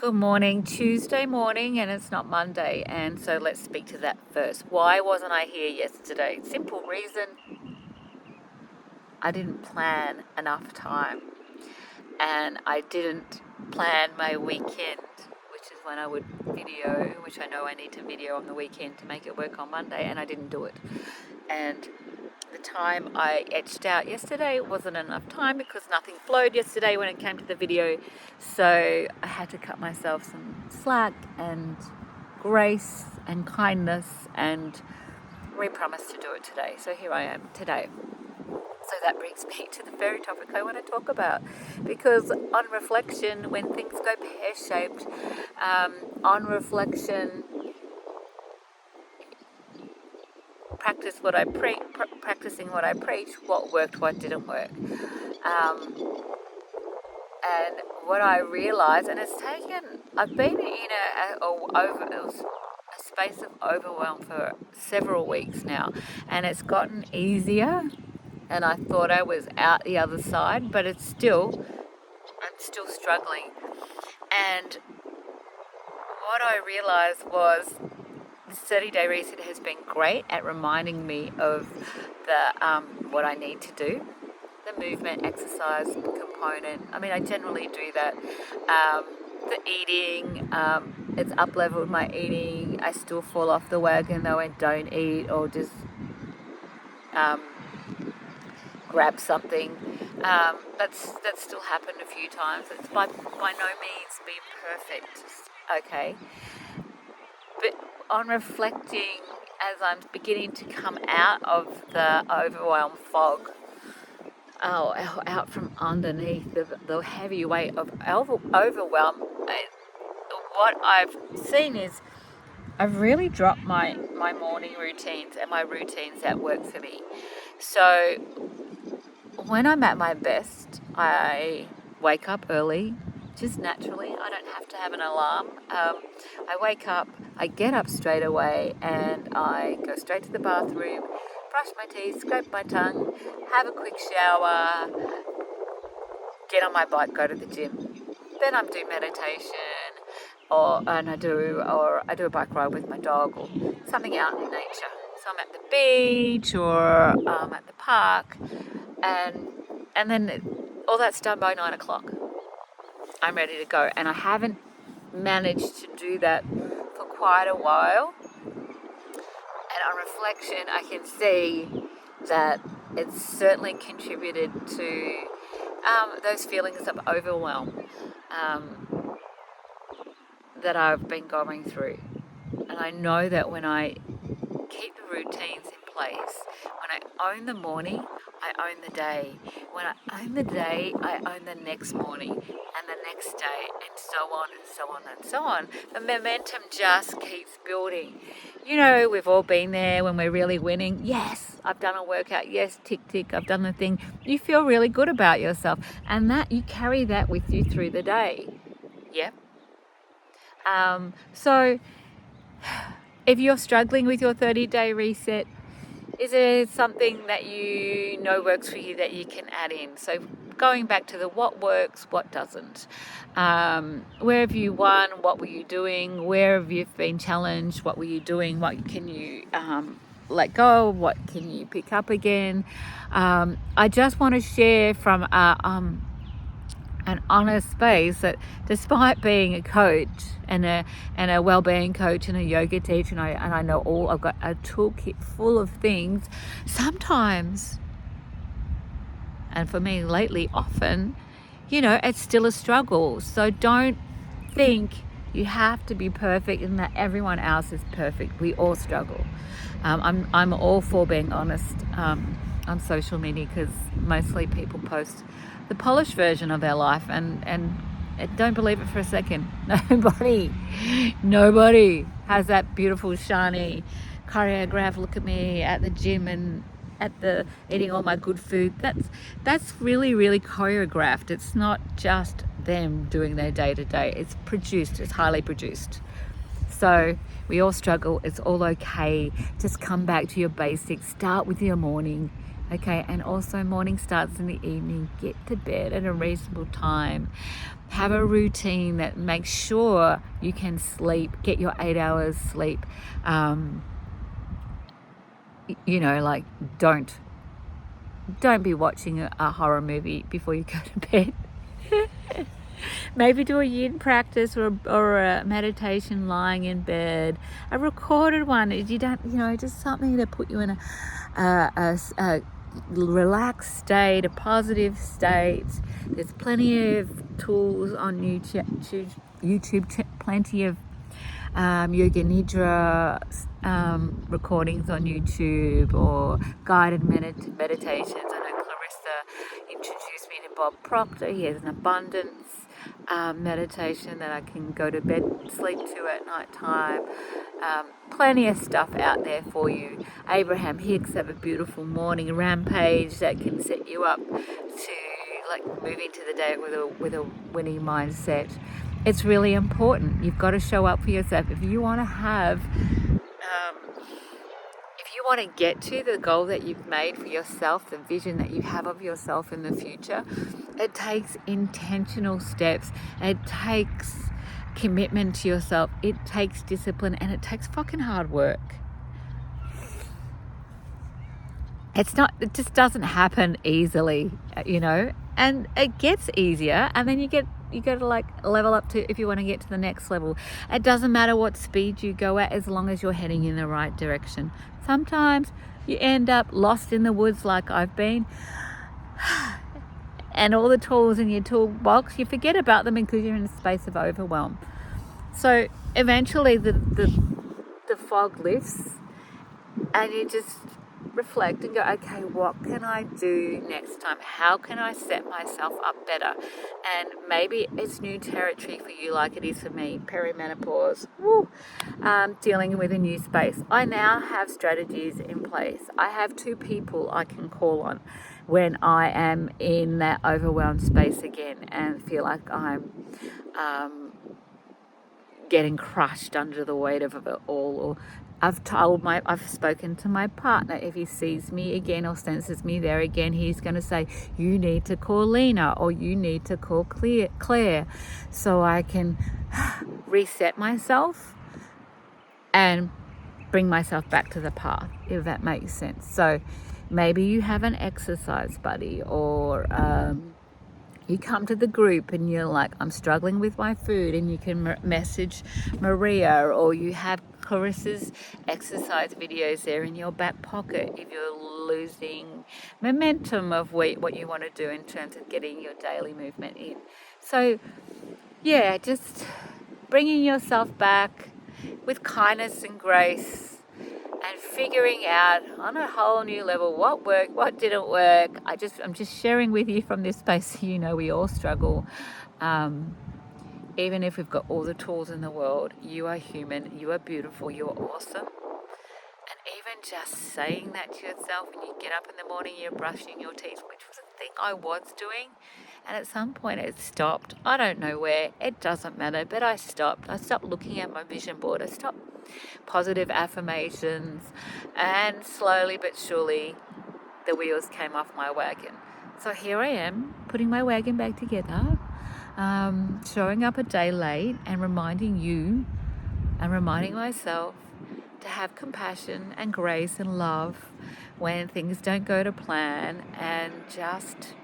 Good morning, Tuesday morning, and it's not Monday, and so let's speak to that first. Why wasn't I here yesterday? Simple reason, I didn't plan enough time, and I didn't plan my weekend, which is when I would video, which I know I need to video on the weekend to make it work on Monday, and I didn't do it. And the time I etched out yesterday wasn't enough time because nothing flowed yesterday when it came to the video. So I had to cut myself some slack and grace and kindness and re-promise to do it today. So here I am today. So that brings me to the very topic I want to talk about, because on reflection, when things go pear-shaped, on reflection, practicing what I preach, what worked, what didn't work. And what I realized, and I've been in a space of overwhelm for several weeks now, and it's gotten easier, and I thought I was out the other side, but I'm still struggling. And what I realized was the 30-day reset has been great at reminding me of the what I need to do, the movement, exercise component. I mean, I generally do that. The eating, it's up-leveled my eating. I still fall off the wagon though and don't eat, or just grab something. That's still happened a few times. It's by no means been perfect, okay? But on reflecting, as I'm beginning to come out of the overwhelm fog, out from underneath the heavy weight of overwhelm, what I've seen is I've really dropped my morning routines and my routines that work for me. So when I'm at my best, I wake up early, just naturally. I don't have to have an alarm. I wake up, I get up straight away, and I go straight to the bathroom, brush my teeth, scrape my tongue, have a quick shower, get on my bike, go to the gym. Then I'm doing meditation, or I do a bike ride with my dog, or something out in nature. So I'm at the beach or at the park, and then all that's done by 9 o'clock. I'm ready to go, and I haven't managed to do that for quite a while. And on reflection, I can see that it's certainly contributed to those feelings of overwhelm that I've been going through. And I know that when I keep the routines in place, when I own the morning, I own the day. When I own the day, I own the next morning and the next day, and so on and so on and so on. The momentum just keeps building. You know, we've all been there when we're really winning. Yes, I've done a workout. Yes, tick, tick, I've done the thing. You feel really good about yourself, and that you carry that with you through the day. Yep. So if you're struggling with your 30-day reset, is there something that you know works for you that you can add in? So going back to the what works, what doesn't. Where have you won? What were you doing? Where have you been challenged? What were you doing? What can you let go? What can you pick up again? I just want to share from an honest space that despite being a coach and a well-being coach and a yoga teacher, and I know I've got a toolkit full of things, sometimes, and for me lately often, it's still a struggle. So don't think you have to be perfect and that everyone else is perfect. We all struggle. I'm all for being honest on social media, because mostly people post the polished version of their life, and don't believe it for a second. Nobody has that beautiful shiny choreograph. Look at me at the gym and eating all my good food. That's really, really choreographed. It's not just them doing their day-to-day. It's produced. It's highly produced. So we all struggle. It's all okay. Just come back to your basics. Start with your morning. Okay, and also morning starts in the evening. Get to bed at a reasonable time. Have a routine that makes sure you can sleep, get your 8 hours sleep. Like don't be watching a horror movie before you go to bed. Maybe do a yin practice or a meditation lying in bed, a recorded one. You don't, just something to put you in a relaxed state, a positive state. There's plenty of tools on YouTube, plenty of yoga nidra recordings on YouTube, or guided meditations. I know Clarissa introduced me to Bob Proctor. He has an abundance meditation that I can go to bed, sleep to at night time. Plenty of stuff out there for you. Abraham Hicks have a beautiful morning rampage that can set you up to like move into the day with a winning mindset. It's really important. You've got to show up for yourself. If you want to get to the goal that you've made for yourself, the vision that you have of yourself in the future, it takes intentional steps. It takes commitment to yourself. It takes discipline, and it takes fucking hard work. It just doesn't happen easily, and it gets easier, and then you got to like level up to, if you want to get to the next level. It doesn't matter what speed you go at, as long as you're heading in the right direction. Sometimes you end up lost in the woods like I've been, and all the tools in your toolbox, you forget about them because you're in a space of overwhelm. So eventually the fog lifts, and you just reflect and go, okay, what can I do next time? How can I set myself up better? And maybe it's new territory for you, like it is for me, perimenopause, dealing with a new space. I now have strategies in place. I have 2 people I can call on when I am in that overwhelmed space again and feel like I'm getting crushed under the weight of it all. Or I've spoken to my partner. If he sees me again or senses me there again, he's going to say, you need to call Lena, or you need to call Claire, so I can reset myself and bring myself back to the path, if that makes sense. So maybe you have an exercise buddy, or you come to the group and you're like, I'm struggling with my food, and you can message Maria, or you have Clarissa's exercise videos there in your back pocket if you're losing momentum of what you want to do in terms of getting your daily movement in. So yeah, just bringing yourself back with kindness and grace, and figuring out on a whole new level what worked, what didn't work. I'm just sharing with you from this space. We all struggle. Even if we've got all the tools in the world, you are human, you are beautiful, you are awesome. And even just saying that to yourself when you get up in the morning, you're brushing your teeth, which was a thing I was doing. And at some point it stopped. I don't know where, it doesn't matter, but I stopped. I stopped looking at my vision board. I stopped positive affirmations, and slowly but surely the wheels came off my wagon. So here I am, putting my wagon back together, showing up a day late, and reminding you and reminding myself to have compassion and grace and love when things don't go to plan, and just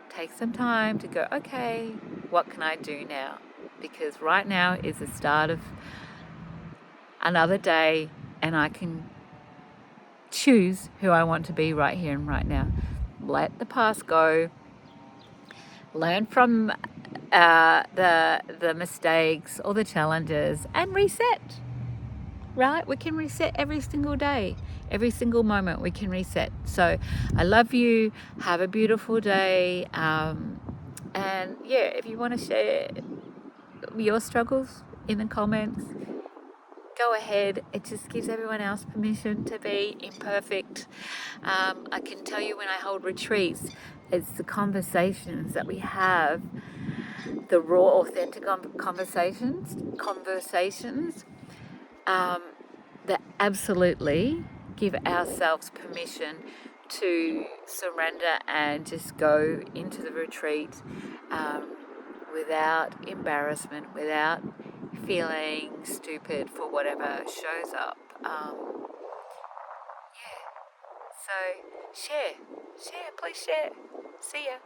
take some time to go, okay, what can I do now? Because right now is the start of another day, and I can choose who I want to be right here and right now. Let the past go. Learn from the mistakes or the challenges, and reset. Right? We can reset every single day. Every single moment we can reset. So I love you. Have a beautiful day. And yeah, if you want to share your struggles in the comments, go ahead. It just gives everyone else permission to be imperfect. I can tell you, when I hold retreats, it's the conversations that we have, the raw, authentic conversations that absolutely give ourselves permission to surrender and just go into the retreat without embarrassment, without feeling stupid for whatever shows up. Yeah. So share, please share. See ya.